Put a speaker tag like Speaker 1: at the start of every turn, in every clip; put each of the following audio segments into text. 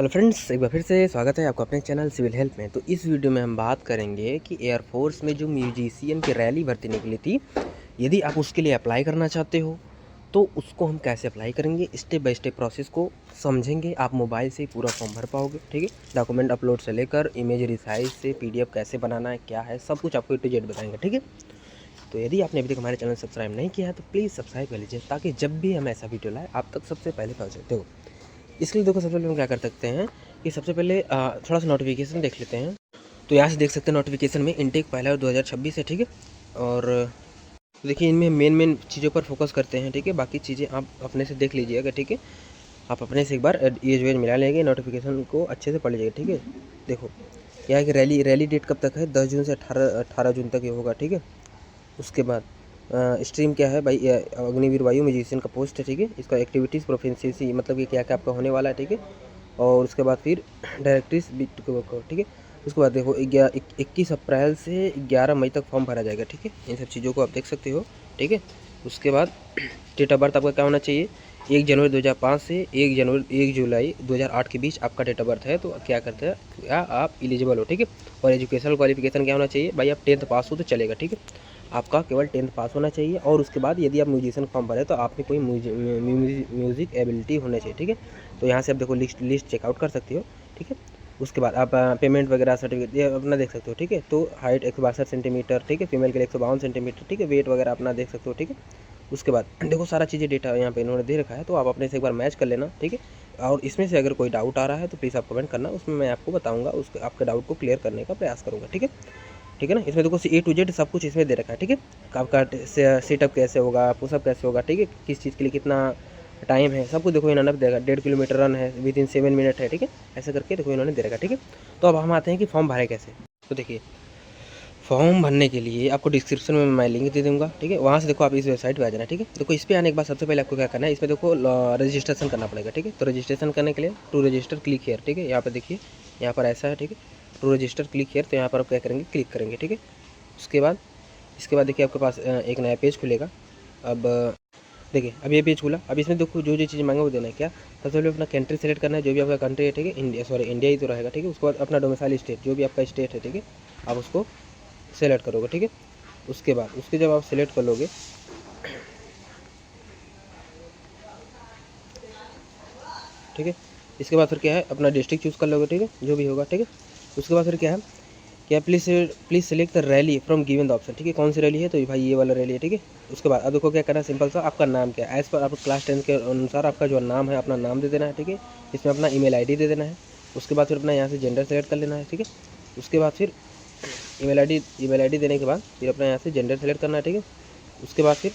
Speaker 1: Hello friends, एक बार फिर से स्वागत है आपका अपने चैनल सिविल हेल्प में। तो इस वीडियो में हम बात करेंगे कि एयरफोर्स में जो म्यूजिशियन की रैली भर्ती निकली थी, यदि आप उसके लिए अप्लाई करना चाहते हो तो उसको हम कैसे अप्लाई करेंगे, स्टेप बाय स्टेप प्रोसेस को समझेंगे। आप मोबाइल से पूरा फॉर्म भर पाओगे, ठीक है। डॉक्यूमेंट अपलोड से लेकर इमेज रिसाइज से पीडीएफ कैसे बनाना है, क्या है, सब कुछ आपको ए टू जेड बताएंगे, ठीक है। तो यदि आपने अभी तक हमारे चैनल सब्सक्राइब नहीं किया है तो प्लीज़ सब्सक्राइब कर लीजिए, ताकि जब भी हम ऐसा वीडियो लाए आप तक सबसे पहले पहुँच सकते हो। इसके लिए देखो, सबसे पहले हम क्या कर सकते हैं कि सबसे पहले थोड़ा सा नोटिफिकेशन देख लेते हैं। तो यहाँ से देख सकते हैं नोटिफिकेशन में इनटेक पहला 2026 है, ठीक है। और देखिए, इनमें मेन चीज़ों पर फोकस करते हैं, ठीक है। बाकी चीज़ें आप अपने से देख लीजिएगा, ठीक है। आप अपने से एक बार एज वेज मिला लेंगे, नोटिफिकेशन को अच्छे से पढ़ लीजिएगा, ठीक है। देखो क्या है कि रैली डेट कब तक है, 10 जून से 18 जून तक ये होगा, ठीक है। उसके बाद स्ट्रीम क्या है भाई, अग्निवीर वायु म्यूजिशियन का पोस्ट है, ठीक है। इसका एक्टिविटीज़ प्रोफिशिएंसी मतलब कि क्या क्या आपका होने वाला है, ठीक है। और उसके बाद फिर डायरेक्ट्रिस, ठीक है। उसके बाद देखो 21 अप्रैल से 11 मई तक फॉर्म भरा जाएगा, ठीक है। इन सब चीज़ों को आप देख सकते हो, ठीक है। उसके बाद डेट ऑफ बर्थ आपका क्या होना चाहिए, 1 जनवरी 2005 से 1 जुलाई 2008 के बीच आपका डेट ऑफ बर्थ है। तो क्या करते हैं, क्या आप एलिजिबल हो, ठीक है। और एजुकेशनल क्वालिफिकेशन क्या होना चाहिए भाई, आप 10th पास हो तो चलेगा, ठीक है। आपका केवल 10th पास होना चाहिए। और उसके बाद यदि आप म्यूजिशियन फॉर्म भरे तो आप में कोई म्यूजिक एबिलिटी होना चाहिए, ठीक है। तो यहाँ से आप देखो लिस्ट चेकआउट कर सकते हो, ठीक है। उसके बाद आप पेमेंट वगैरह सर्टिफिकेट ये अपना देख सकते हो, ठीक है। तो हाइट 162 सेंटीमीटर, ठीक है। फीमेल के लिए 152 सेंटीमीटर, ठीक है। वेट वगैरह अपना देख सकते हो, ठीक है। उसके बाद देखो सारा चीज़ें डेटा यहाँ पे इन्होंने दे रखा है, तो आप अपने से एक बार मैच कर लेना, ठीक है। और इसमें से अगर कोई डाउट आ रहा है तो प्लीज़ आप कमेंट करना, उसमें मैं आपको बताऊँगा, उस आपके डाउट को क्लियर करने का प्रयास करूँगा, ठीक है। ठीक है ना। इसमें देखो ए टू जेड सब कुछ इसमें दे रखा है, ठीक है। आपका सेटअप कैसे होगा, पुशअप कैसे होगा, ठीक है। किस चीज़ के लिए कितना टाइम है, सब कुछ देखो इन्होंने देगा। 1.5 किलोमीटर रन है विद इन 7 मिनट है, ठीक है। ऐसा करके देखो इन्होंने दे रखा है, ठीक है। तो अब हम आते हैं कि फॉर्म भरे कैसे। तो देखिए, फॉर्म भरने के लिए आपको डिस्क्रिप्शन में मैं लिंक दे दूँगा, ठीक है। वहाँ से देखो आप इस वेबसाइट पे आ जाना, ठीक है। देखो इस पे आने के बाद सबसे पहले आपको क्या करना है, इसमें देखो रजिस्ट्रेशन करना पड़ेगा, ठीक है। तो रजिस्ट्रेशन करने के लिए टू रजिस्टर क्लिक हियर, ठीक है। यहाँ पर देखिए, यहाँ पर ऐसा है, ठीक है। टू रजिस्टर क्लिक हियर, तो यहाँ पर आप क्या करेंगे, क्लिक करेंगे, ठीक है। इसके बाद देखिए आपके पास एक नया पेज खुलेगा। अब देखिए, अब ये पेज खुला। अब इसमें देखो जो चीज़ मांगे वो देना है। क्या, सबसे पहले अपना कंट्री सेलेक्ट करना है, जो भी आपका कंट्री है, ठीक है। इंडिया ही तो रहेगा, ठीक है। उसके बाद अपना डोमिसाइल स्टेट, जो भी आपका स्टेट है, ठीक है, आप उसको सेलेक्ट करोगे, ठीक है। उसके बाद उसके जब आप सेलेक्ट कर लोगे, ठीक है। इसके बाद फिर क्या है, अपना डिस्ट्रिक्ट चूज़ कर लोगे, ठीक है, जो भी होगा, ठीक है। उसके बाद फिर क्या है, क्या please select the rally from given the option, ठीक है। कौन सी रैली है, तो भाई ये वाला रैली है, ठीक है। उसके बाद अब देखो क्या करना है, सिंपल सा आपका नाम क्या है, एज़ पर आप क्लास 10 के अनुसार आपका जो नाम है अपना नाम दे देना है, ठीक है। इसमें अपना ईमेल आईडी दे देना है। उसके बाद फिर अपना यहाँ से जेंडर सेलेक्ट कर लेना है, ठीक है। उसके बाद फिर ईमेल आईडी देने के बाद फिर अपना यहाँ से जेंडर सेलेक्ट करना है, ठीक है। उसके बाद फिर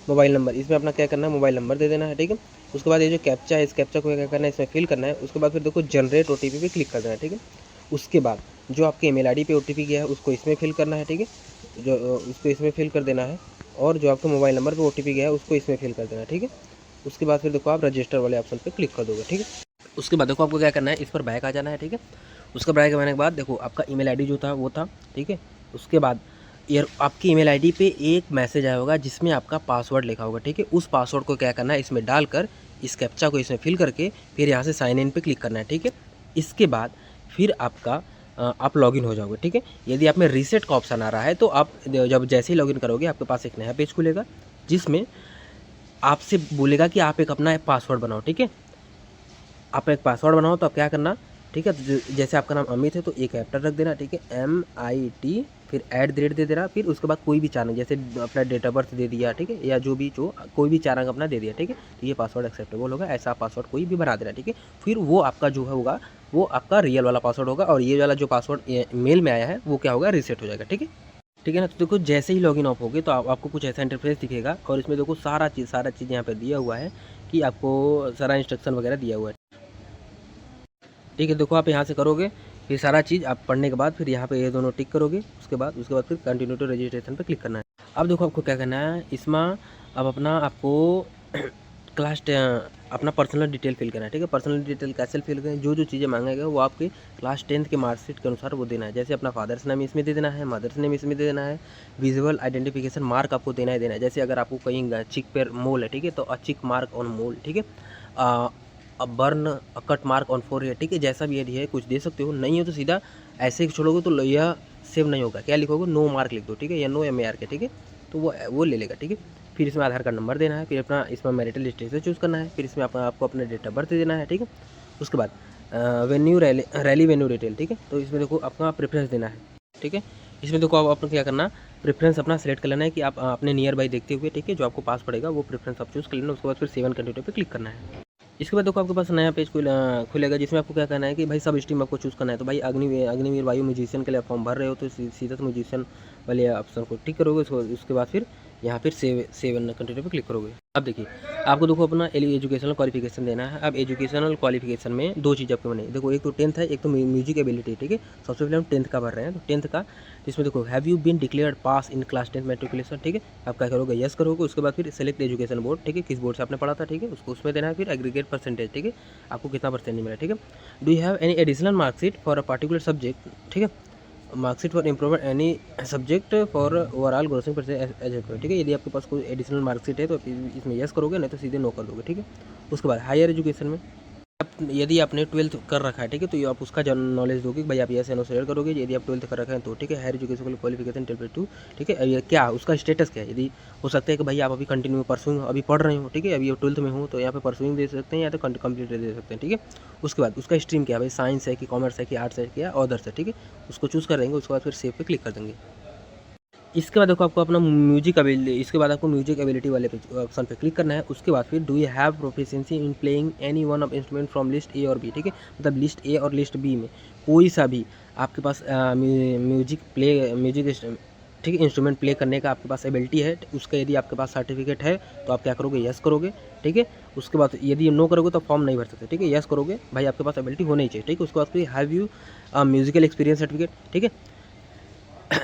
Speaker 1: मोबाइल नंबर, इसमें अपना क्या करना है, मोबाइल नंबर दे देना है, ठीक है। उसके बाद ये जो कैप्चा है, इस कैप्चा को क्या करना है, इसमें फिल करना है। उसके बाद फिर देखो जनरेट ओटीपी पे क्लिक कर देना है, ठीक है। उसके बाद जो आपके ईमेल आईडी पे ओटीपी गया है उसको इसमें फिल करना है, ठीक है। जो उसको इसमें फिल कर देना है। और जो आपके मोबाइल नंबर पे ओटीपी गया है उसको इसमें फिल कर देना है, ठीक है। उसके बाद फिर देखो आप रजिस्टर वाले ऑप्शन पे क्लिक कर दोगे, ठीक है। उसके बाद देखो आपको क्या करना है, इस पर बैक आ जाना है, ठीक है। उसका बैक आने के बाद देखो आपका ईमेल आईडी जो था वो था, ठीक है। उसके बाद आपकी ईमेल आईडी पे एक मैसेज आया होगा जिसमें आपका पासवर्ड लिखा होगा, ठीक है। उस पासवर्ड को क्या करना है, इसमें डालकर इस कैप्चा को इसमें फिल करके फिर यहाँ से साइन इन पे क्लिक करना है, ठीक है। इसके बाद फिर आपका आप लॉगिन हो जाओगे, ठीक है। यदि आप में रीसेट का ऑप्शन आ रहा है तो आप जब जैसे ही लॉगिन करोगे आपके पास एक नया पेज खुलेगा, जिसमें आपसे बोलेगा कि आप एक अपना पासवर्ड बनाओ, ठीक है। आप एक पासवर्ड बनाओ तो आप क्या करना, ठीक है। तो जैसे आपका नाम अमित है तो एक कैरेक्टर रख देना, ठीक है, MIT, फिर @ दे देना। फिर उसके बाद कोई भी 4 अंक, जैसे अपना डेट ऑफ बर्थ दे दिया, ठीक है, या जो कोई भी 4 अंक अपना दे दिया, ठीक है। तो ये पासवर्ड एक्सेप्टेबल होगा, ऐसा पासवर्ड कोई भी बना देना, ठीक है। फिर वो आपका जो होगा वो आपका रियल वाला पासवर्ड होगा, और ये वाला जो पासवर्ड मेल में आया है वो क्या होगा, रीसेट हो जाएगा, ठीक है। ठीक है ना। तो देखो जैसे ही लॉगिन ऑफ होगे तो आपको कुछ ऐसा इंटरफेस दिखेगा, और इसमें देखो सारा चीज़ यहाँ पे दिया हुआ है कि आपको सारा इंस्ट्रक्शन वगैरह दिया हुआ है, ठीक है। देखो आप यहाँ से करोगे, फिर सारा चीज़ आप पढ़ने के बाद फिर यहाँ पे ये दोनों टिक करोगे। उसके बाद फिर कंटिन्यू टू रजिस्ट्रेशन पे क्लिक करना है। अब देखो आपको क्या करना है, इसमें अब अपना आपको अपना पर्सनल डिटेल फिल करना है, ठीक है। पर्सनल डिटेल कैसे फिल करें, जो चीज़ें मांगेगा वो आपके क्लास 10th के मार्कशीट के अनुसार वो देना है। जैसे अपना फादर्स नेम इसमें दे देना है, मदर्स नेम इसमें दे देना है, विजुअल आइडेंटिफिकेशन मार्क आपको देना है। जैसे अगर आपको कहीं चिक पर मोल है, ठीक है, तो चिक मार्क ऑन मोल, ठीक है। Burn a cut mark on forehead, ठीक है, जैसा भी यदि है कुछ दे सकते हो, नहीं हो तो सीधा ऐसे ही छोड़ोगे तो यह सेव नहीं होगा। क्या लिखोगे, नो मार्क लिख दो, ठीक है, या नो MARK, ठीक है, तो वो ले लेगा, ठीक है। फिर इसमें आधार कार्ड नंबर देना है, फिर अपना इसमें मैरिटल स्टेटस चूज़ करना है, फिर इसमें आपको अपना डेट ऑफ बर्थ देना है, ठीक है। उसके बाद वेन्यू रैली वेन्यू डिटेल, ठीक है, तो इसमें देखो अपना प्रेफरेंस देना है, ठीक है। इसमें देखो आप अपना क्या करना, प्रेफरेंस अपना सेलेक्ट कर लेना है कि आप अपने नियर बाई देखते हुए, ठीक है, जो आपको पास पड़ेगा वो प्रेफरेंस आप चूज़ कर लेना। उसके बाद फिर सेवन कंटिन्यू पे क्लिक करना है। इसके बाद देखो आपके पास नया पेज खुलेगा, जिसमें आपको क्या करना है कि भाई सब स्ट्रीम आपको चूज़ करना है। तो भाई अग्निवीर वायु म्यूजिशियन के लिए आप फॉर्म भर रहे हो तो सीधा से म्यूजिशियन वाले ऑप्शन को टिक करोगे। उसके बाद फिर यहाँ फिर सेवन कंटिन्यू पे क्लिक करोगे। अब देखिए आपको देखो अपना एजुकेशनल क्वालिफिकेशन देना है। अब एजुकेशनल क्वालिफिकेशन में दो चीज़ आपको बनी, देखो एक तो 10th है, एक तो म्यूजिक एबिलिटी, ठीक है। सबसे पहले हम 10th का भर रहे हैं, तो 10th का इसमें देखो have you been declared pass in class 10 matriculation, ठीक है। आप क्या करोगे, यस करोगे। उसके बाद फिर सेलेक्ट एजुकेशन बोर्ड, ठीक है, किस बोर्ड से आपने पढ़ा था, ठीक है, उसको उसमें देना है। फिर एग्रीगेट परसेंटेज, ठीक है, आपको कितना परसेंट मिला, ठीक है। Do you have any additional marksheet for a particular subject, ठीक है, marksheet for improvement any subject for overall grossing percentage, ठीक है। यदि आपके पास कोई एडिशनल मार्कशीट है तो इसमें यस करोगे, नहीं तो सीधे नो कर दोगे, ठीक है। उसके बाद हायर एजुकेशन में यदि आपने 12th कर रखा है, ठीक है, तो ये आप उसका जनरल नॉलेज दोगे भाई, आप यस या नो सेलेक्ट करोगे। यदि आप 12th कर रखा है तो ठीक है, हायर एजुकेशन क्वालिफिकेशन 12+2, ठीक है। ये क्या उसका स्टेटस क्या है, यदि हो सकता है कि भाई आप अभी कंटिन्यू परसुइंग अभी पढ़ रहे हो, ठीक है, अभी 12th में हो तो यहाँ पे परसुइंग दे सकते हैं या तो कंप्लीट दे सकते हैं, ठीक है। उसके बाद उसका स्ट्रीम क्या है भाई, साइंस है कि कॉमर्स है कि आर्ट्स है कि अदर्स है, ठीक है, उसको चूज़ कर देंगे। उसके बाद फिर सेव पे क्लिक कर देंगे। इसके बाद देखो आपको अपना म्यूजिक एबिलिटी, इसके बाद आपको म्यूजिक एबिलिटी वाले ऑप्शन पे क्लिक करना है। उसके बाद फिर do you have proficiency in playing any one of instrument from list A और बी, ठीक है, मतलब लिस्ट ए और लिस्ट बी में कोई सा भी आपके पास म्यूजिक ठीक है, इंस्ट्रूमेंट प्ले करने का आपके पास एबिलिटी है, उसका यदि आपके पास सर्टिफिकेट है तो आप क्या करोगे, यस करोगे, ठीक है। उसके बाद यदि नो करोगे तो फॉर्म नहीं भर सकते, ठीक है, यस करोगे भाई, आपके पास एबिलिटी होनी चाहिए, ठीक है। उसके बाद फिर have you musical experience certificate, ठीक है,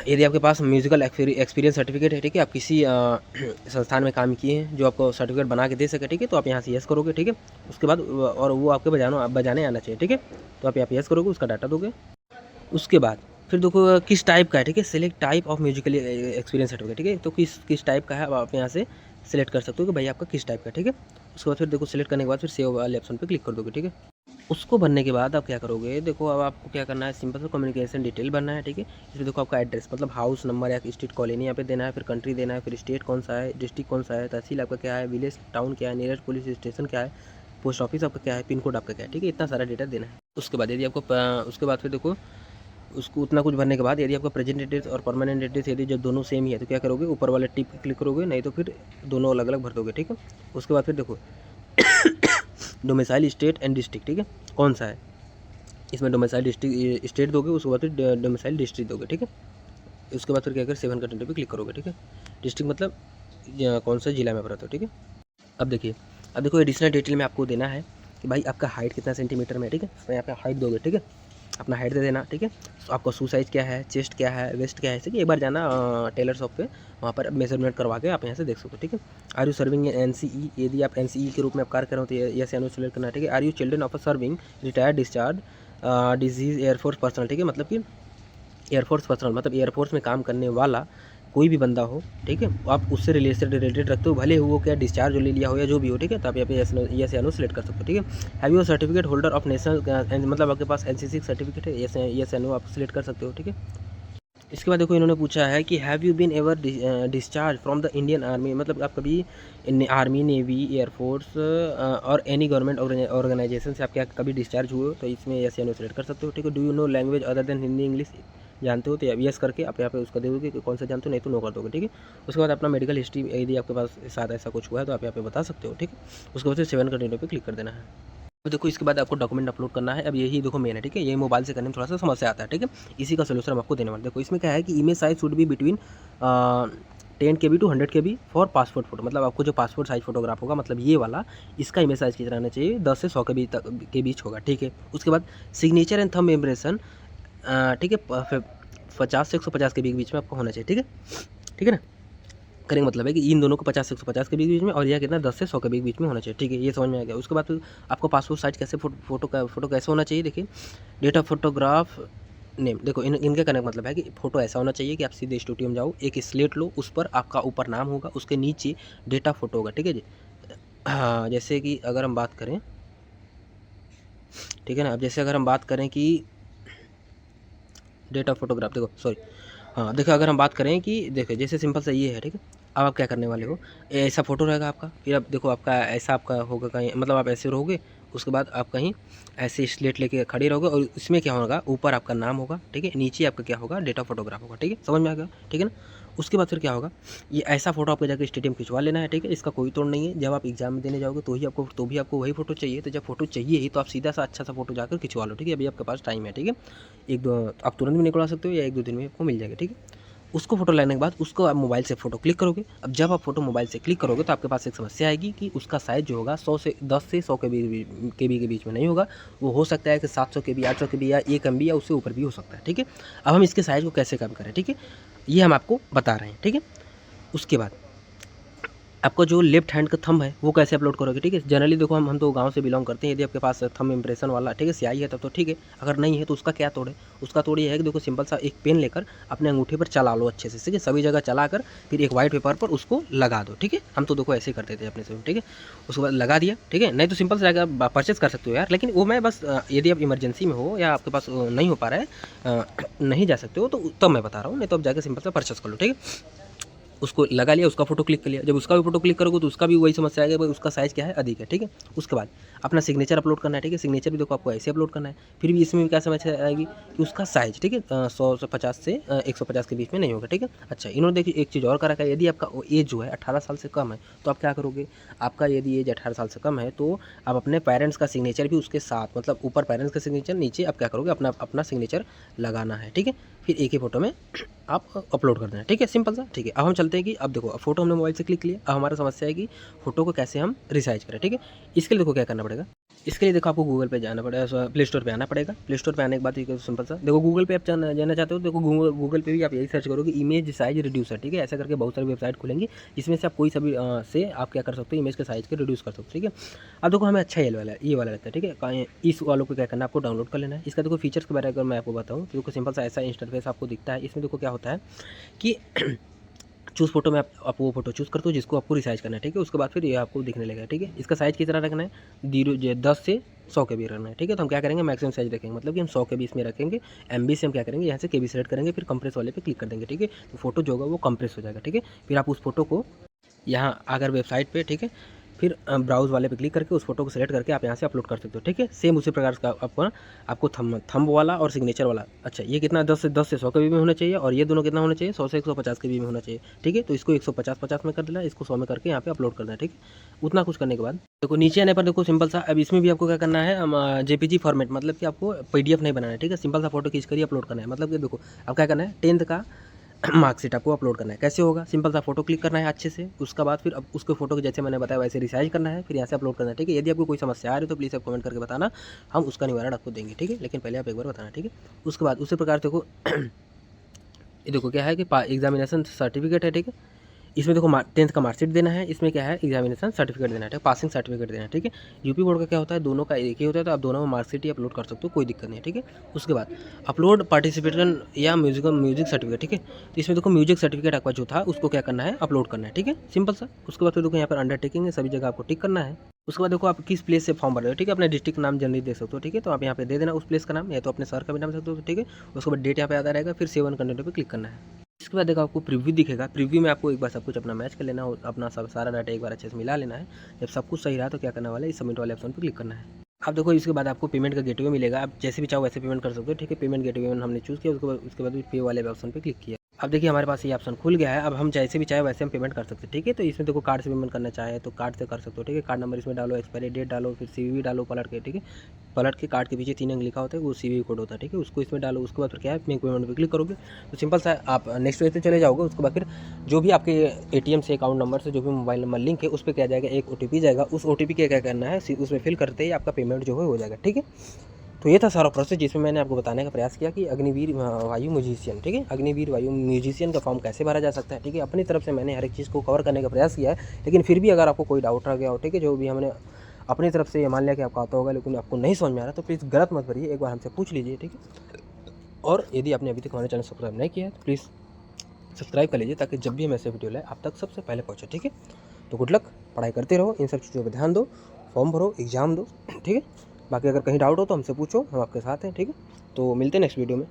Speaker 1: यदि आपके पास म्यूजिकल एक्सपीरियंस सर्टिफिकेट है, ठीक है, आप किसी संस्थान में काम किए हैं जो आपको सर्टिफिकेट बना के दे सके, ठीक है, तो आप यहाँ से यस करोगे, ठीक है। उसके बाद और वो आपके बजाने आना चाहिए, ठीक है, तो आप यहाँ पे यस करोगे, उसका डाटा दोगे। उसके बाद फिर देखो किस टाइप का है, ठीक है, select type of musical experience certificate, ठीक है, तो किस टाइप का है आप यहाँ से सिलेक्ट कर सकते हो कि भाई आपका किस टाइप का, ठीक है। उसके बाद फिर देखो सिलेक्ट करने के बाद फिर सेव वाले ऑप्शन पे क्लिक कर दोगे, ठीक है। उसको भरने के बाद आप क्या करोगे, देखो अब आपको क्या करना है, सिंपल सा कम्युनिकेशन डिटेल भरना है, ठीक है। इसमें देखो आपका एड्रेस मतलब हाउस नंबर या स्ट्रीट कॉलोनी यहाँ पे देना है, फिर कंट्री देना है, फिर स्टेट कौन सा है, डिस्ट्रिक्ट कौन सा है, तहसील आपका क्या है, विलेज टाउन क्या है, नियरेस्ट पुलिस स्टेशन क्या है, पोस्ट ऑफिस आपका क्या है, पिन कोड आपका क्या है, ठीक है, इतना सारा डेटा देना है। उसके बाद यदि आपको उसके बाद फिर देखो उसको उतना कुछ भरने के बाद यदि आपका प्रेजेंट एड्रेस और परमानेंट एड्रेस यदि जब दोनों सेम ही है तो क्या करोगे, ऊपर वाले टिप पे क्लिक करोगे, नहीं तो फिर दोनों अलग अलग भर दोगे, ठीक है। उसके बाद फिर देखो डोमिसाइल स्टेट एंड डिस्ट्रिक्ट, ठीक है, कौन सा है, इसमें डोमिसाइल डिस्ट्रिक्ट स्टेट दोगे, उसके बाद फिर डोमिसाइल डिस्ट्रिक्ट दोगे, ठीक है। उसके बाद फिर क्या कर सेवन कंटेंट पे क्लिक करोगे, ठीक है। डिस्ट्रिक्ट मतलब कौन सा जिला में आप रहते हो, ठीक है। अब देखिए अब देखो एडिशनल डिटेल में आपको देना है कि भाई आपका हाइट कितना सेंटीमीटर में है, ठीक है, तो यहाँ पे हाइट दोगे, ठीक है, अपना हाइट दे देना, ठीक है। तो आपका शू साइज़ क्या है, चेस्ट क्या है, वेस्ट क्या है, ऐसे कि एक बार जाना टेलर शॉप पे, वहाँ पर मेजरमेंट करवा के आप यहाँ से देख सकते हो, ठीक है। आर यू सर्विंग NCE, यदि आप NCE के रूप में आप कार्य कर रहे हो तो यस या नो सेलेक्ट करना है, ठीक है। Are you children of serving retired discharge disease air force personnel, ठीक है, मतलब कि एयरफोर्स पर्सनल मतलब एयरफोर्स में काम करने वाला कोई भी बंदा हो, ठीक है, आप उससे रिलेटेड रखते हो, भले वो क्या डिस्चार्ज ले लिया हो या जो भी हो, ठीक है, तो आप यहाँ पे यस या नो सेलेक्ट कर सकते हो, ठीक है। Have you certificate holder of national मतलब आपके पास NCC सर्टिफिकेट है, यस या नो आप सेलेक्ट कर सकते हो, ठीक है। इसके बाद देखो इन्होंने पूछा है कि have you been ever discharge from the Indian army, मतलब आप कभी आर्मी, नेवी, एयरफोर्स और एनी गवर्नमेंट ऑर्गेनाइजेशन से आप क्या कभी डिस्चार्ज हुए हो, तो इसमें यस या नो सेलेक्ट कर सकते हो, ठीक है। Do you know language other than Hindi English, जानते हो तो यस करके आप यहाँ पे उसका दोगे कि कौन सा जानते हो, नहीं तो नो कर दोगे, ठीक है। उसके बाद अपना मेडिकल हिस्ट्री यदि आपके पास साथ ऐसा कुछ हुआ है तो आप यहाँ पे बता सकते हो, ठीक है। उसके बाद सेवन कंटिन्यू पे क्लिक कर देना है। अब देखो इसके बाद आपको डॉक्यूमेंट अपलोड करना है। अब यही देखो मेन है, ठीक है, ये मोबाइल से करने में थोड़ा सा समस्या आता है, ठीक है, इसी का सोल्यूशन हम आपको देने वाले। देखो इसमें क्या है कि image size should be between 10 KB to 100 KB for passport photo, मतलब आपको जो पासपोर्ट साइज फोटोग्राफ होगा, मतलब ये वाला, इसका इमेज साइज कितना रहना चाहिए, 10 से 100 KB तक के बीच होगा, ठीक है। उसके बाद सिग्नेचर एंड थंब इम्प्रेशन, ठीक है, 50 से 150 के बीच में आपको होना चाहिए, ठीक है, ठीक है ना। करेंगे मतलब है कि इन दोनों को 50 से 150 के बीच में और यह कितना 10 से 100 के बीच में होना चाहिए, ठीक है, ये समझ में आ गया। उसके बाद फिर आपको पासपोर्ट साइज कैसे फोटो कैसे होना चाहिए, देखिए डेट ऑफ फोटोग्राफ नेम, देखो इनके कहने का मतलब है कि फ़ोटो ऐसा होना चाहिए कि आप सीधे स्टूडियो में जाओ, एक स्लेट लो, उस पर आपका ऊपर नाम होगा, उसके नीचे डेट ऑफ फोटो होगा, ठीक है जी। हाँ, जैसे कि अगर हम बात करें ठीक है ना। अब जैसे अगर हम बात करें कि डेट ऑफ फोटोग्राफ, देखो सॉरी, हाँ देखो अगर हम बात करें कि देखो जैसे सिंपल सा ये है, ठीक है। अब आप क्या करने वाले हो, ऐसा फ़ोटो रहेगा आपका, फिर अब देखो आपका ऐसा आपका होगा कहीं, मतलब आप ऐसे रहोगे, उसके बाद आप कहीं ऐसे स्लेट लेके खड़े रहोगे और इसमें क्या होगा, ऊपर आपका नाम होगा, ठीक है, नीचे आपका क्या होगा, डेट ऑफ फोटोग्राफ होगा, ठीक है, समझ में आ गया, ठीक है ना। उसके बाद फिर क्या होगा, ये ऐसा फ़ोटो आपको जाकर स्टेडियम खिंचवा लेना है, ठीक है। इसका कोई तोड़ नहीं है, जब आप एग्जाम में देने जाओगे तो भी आपको वही फ़ोटो चाहिए, तो जब फ़ोटो चाहिए ही तो आप सीधा सा अच्छा सा फ़ोटो जाकर खिंचवा लो, ठीक है। अभी आपके पास टाइम है, ठीक है, एक दो आप तुरंत भी निकलवा सकते हो या एक दो दिन में आपको मिल जाएगा, ठीक है। उसको फ़ोटो लेने के बाद उसको आप मोबाइल से फ़ोटो क्लिक करोगे। अब जब आप फ़ोटो मोबाइल से क्लिक करोगे तो आपके पास एक समस्या आएगी कि उसका साइज़ जो होगा 10 से 100 केबी के बीच में नहीं होगा। वो हो सकता है कि 700 केबी, 800 केबी या 1 एमबी या उससे ऊपर भी हो सकता है, ठीक है। अब हम इसके साइज़ को कैसे कम करें, ठीक है, ये हम आपको बता रहे हैं, ठीक है। उसके बाद आपका जो लेफ्ट हैंड का थंब है वो कैसे अपलोड करोगे, ठीक है। जनरली देखो हम तो गांव से बिलोंग करते हैं, यदि आपके पास थंब इंप्रेशन वाला, ठीक है, स्याही है तब तो ठीक है, अगर नहीं है तो उसका क्या तोड़ है। उसका तोड़ ये है कि देखो सिंपल सा एक पेन लेकर अपने अंगूठे पर चला लो अच्छे से, ठीक है, सभी जगह चलाकर फिर एक वाइट पेपर पर उसको लगा दो, ठीक है। हम तो देखो ऐसे ही करते थे अपने से, ठीक है। उसके बाद लगा दिया, ठीक है, नहीं तो सिंपल से जाकर परचेस कर सकते हो यार, लेकिन वो मैं बस यदि आप इमरजेंसी में हो या आपके पास नहीं हो पा रहा है, नहीं जा सकते हो तो तब मैं बता रहा हूँ, नहीं तो आप जाकर सिंपल से परचेस कर लो, ठीक है। उसको लगा लिया, उसका फ़ोटो क्लिक कर लिया। जब उसका भी फ़ोटो क्लिक करोगे तो उसका भी वही समस्या आएगी, भाई उसका साइज़ क्या है, अधिक है, ठीक है। उसके बाद अपना सिग्नेचर अपलोड करना है, ठीक है। सिग्नेचर भी देखो आपको ऐसे अपलोड करना है। फिर भी इसमें भी क्या समस्या आएगी कि उसका साइज़, ठीक है, 100 से 50 से 150 के बीच में नहीं होगा, ठीक है। अच्छा, इन्होंने देखिए एक चीज़ और कर रखा है, यदि आपका एज जो है 18 साल से कम है तो आप क्या करोगे, आपका यदि एज 18 साल से कम है तो आप अपने पेरेंट्स का सिग्नेचर भी उसके साथ, मतलब ऊपर पेरेंट्स का सिग्नेचर, नीचे आप क्या करोगे, अपना सिग्नेचर लगाना है, ठीक है। फिर एक ही फ़ोटो में आप अपलोड कर देना, ठीक है, सिंपल सा, ठीक है। अब हम चलते हैं कि अब देखो फ़ोटो हमने मोबाइल से क्लिक किया, अब हमारा समस्या है कि फ़ोटो को कैसे हम रिसाइज़ करें, ठीक है। इसके लिए देखो क्या करना पड़ेगा, इसके लिए देखो आपको गूगल पे जाना पड़ेगा, प्ले स्टोर पे आना पड़ेगा। प्ले स्टोर पे आने के बाद एक सिंपल सा देखो, गूगल पे आप जाना चाहते हो, देखो गूगल पे भी आप यही सर्च करोगे, इमेज साइज़ रिड्यूसर, ठीक है। ऐसा करके बहुत सारी वेबसाइट खुलेंगी, इसमें से आप कोई सभी से आप क्या कर सकते हो, इमेज के साइज़ को रिड्यूस कर सकते हो, ठीक है। अब देखो हमें अच्छा ये वाला लगता है, ठीक है। इस वालों को क्या करना है, आपको डाउनलोड कर लेना है। इसका देखो फीचर्स के बारे में अगर मैं आपको बताऊँ तो देखो सिंपल सा ऐसा इंटरफेस आपको दिखता है। इसमें देखो क्या होता है कि चूज़ फ़ोटो में आप वो फ़ोटो चूज़ करते हो जिसको आपको रिसाइज़ करना है, ठीक है। उसके बाद फिर ये आपको दिखने लगेगा, ठीक है। इसका साइज़ कितना रखना है, 10 से 100 केबी रखना है, ठीक है। तो हम क्या करेंगे, मैक्सिमम साइज़ रखेंगे, मतलब कि हम 100 केबी इसमें रखेंगे। एमबी से हम क्या करेंगे, यहाँ से केबी सेलेक्ट करेंगे, फिर कंप्रेस वाले पे क्लिक कर देंगे, ठीक है। तो फ़ोटो जो होगा वो कंप्रेस हो जाएगा, ठीक है। फिर आप उस फ़ोटो को यहाँ आकर वेबसाइट पे, ठीक है, फिर ब्राउज़ वाले पे क्लिक करके उस फ़ोटो को सेलेक्ट करके आप यहाँ से अपलोड कर सकते हो, ठीक है। सेम उसी प्रकार का आपको थंब वाला और सिग्नेचर वाला, अच्छा ये कितना 10 से 100 केबी में होना चाहिए और ये दोनों कितना होना चाहिए, 100 से 150 केबी में होना चाहिए, ठीक है। तो इसको 150 में कर देना, इसको 100 में करके यहाँ पे अपलोड करना है, ठीक है। उतना कुछ करने के बाद देखो नीचे आने पर देखो सिंपल सा, अब इसमें भी आपको क्या करना है, जेपीजी फॉर्मेट, मतलब कि आपको पीडीएफ नहीं बनाना है, ठीक है। सिंपल सा फोटो खींच कर ही अपलोड करना है, मतलब कि देखो अब क्या करना है, 10th का मार्कशीट आपको अपलोड करना है। कैसे होगा, सिंपल सा फोटो क्लिक करना है अच्छे से, उसके बाद फिर अब उसके फोटो को जैसे मैंने बताया वैसे रिसाइज करना है, फिर यहाँ से अपलोड करना है, ठीक है। यदि आपको कोई समस्या आ रही है तो प्लीज़ आप कमेंट करके बताना, हम उसका निवारण आपको देंगे, ठीक है। लेकिन पहले आप एक बार बताना, ठीक है। उसके बाद उसी प्रकार देखो ये देखो क्या है कि एग्जामिनेशन सर्टिफिकेट है, ठीक है। इसमें देखो 10th का मार्कशीट देना है, इसमें क्या है, एग्जामिनेशन सर्टिफिकेट देना है, ठीक है, पासिंग सर्टिफिकेट देना है, ठीक है। यूपी बोर्ड का क्या होता है, दोनों का एक ही होता है, तो आप दोनों में मार्कशीट ही अपलोड कर सकते हो, कोई दिक्कत नहीं है, ठीक है। उसके बाद अपलोड पार्टिसिपेशन या म्यूजिक सर्टिफिकेट, ठीक है। तो इसमें देखो म्यूजिक सर्टिफिकेट आपका जो था उसको क्या करना है, अपलोड करना है, ठीक है, सिंपल सा। उसके बाद फिर देखो यहाँ पर अंडरटेकिंग है, सभी जगह आपको टिक करना है। उसके बाद देखो आप किस प्लेस से फॉर्म भर रहे हो, ठीक है, अपने डिस्ट्रिक्ट नाम जनरली दे सकते हो, ठीक है। तो आप यहाँ पे दे देना उस प्लेस का नाम, या तो अपने शहर का भी नाम दे सकते हो, ठीक है। उसके बाद डेट यहाँ पे आता रहेगा, फिर सेव एंड कंटिन्यू पे क्लिक करना है। इसके बाद देखो आपको प्रीव्यू दिखेगा, प्रीव्यू में आपको एक बार सब कुछ अपना मैच कर लेना हो, अपना सब सारा डाटा एक बार अच्छे से मिला लेना है। जब सब कुछ सही रहा तो क्या करना वाला है, इस सबमिट वाले ऑप्शन पर क्लिक करना है। अब देखो इसके बाद आपको पेमेंट का गेटवे मिलेगा, आप जैसे भी चाहो वैसे पेमेंट कर सकते हो, ठीक है। पेमेंट गेटवे हमने चूज़ किया, उसके बाद पे वाले ऑप्शन पे क्लिक किया। अब देखिए हमारे पास ये ऑप्शन खुल गया है, अब हम जैसे भी चाहे वैसे हम पेमेंट कर सकते हैं, ठीक है। तो इसमें देखो कार्ड से पेमेंट करना चाहे तो कार्ड से कर सकते हो, ठीक है। कार्ड नंबर इसमें डालो, एक्सपायरी डेट डालो, फिर सीवीवी डालो पलट के, ठीक है। पलट के कार्ड के पीछे 3 अंक लिखा होता है, वो सीवीवी कोड होता है, ठीक है। उसको इसमें डालो, उसके बाद फिर क्या है, मेक पेमेंट पे क्लिक करोगे तो सिंपल सा आप नेक्स्ट पेज पे चले जाओगे। उसके बाद फिर जो भी आपके एटीएम से अकाउंट नंबर से जो भी मोबाइल नंबर लिंक है उस पर क्या जाएगा, एक ओटीपी जाएगा, उस ओटीपी के क्या करना है, उसमें फिल करते ही आपका पेमेंट जो है हो जाएगा, ठीक है। तो ये था सारा प्रोसेस जिसमें मैंने आपको बताने का प्रयास किया कि अग्निवीर वायु म्यूजिशियन, ठीक है, अग्निवीर वायु म्यूजिशियन का फॉर्म कैसे भरा जा सकता है, ठीक है। अपनी तरफ से मैंने हर एक चीज़ को कवर करने का प्रयास किया है, लेकिन फिर भी अगर आपको कोई डाउट रह गया हो, ठीक है, जो भी हमने अपनी तरफ से ये मान लिया कि आपको आता होगा लेकिन आपको नहीं समझ में आ रहा तो प्लीज़ गलत मत करिए, एक बार हमसे पूछ लीजिए, ठीक है। और यदि आपने अभी तक हमारे चैनल सब्सक्राइब नहीं किया है तो प्लीज़ सब्सक्राइब कर लीजिए, ताकि जब भी हम ऐसे वीडियो लाए आप तक सबसे पहले पहुँचे, ठीक है। तो गुड लक, पढ़ाई करते रहो, इन सब चीज़ों पर ध्यान दो, फॉर्म भरो, एग्ज़ाम दो, ठीक है। बाकी अगर कहीं डाउट हो तो हमसे पूछो, हम आपके साथ हैं, ठीक है। तो मिलते हैं नेक्स्ट वीडियो में।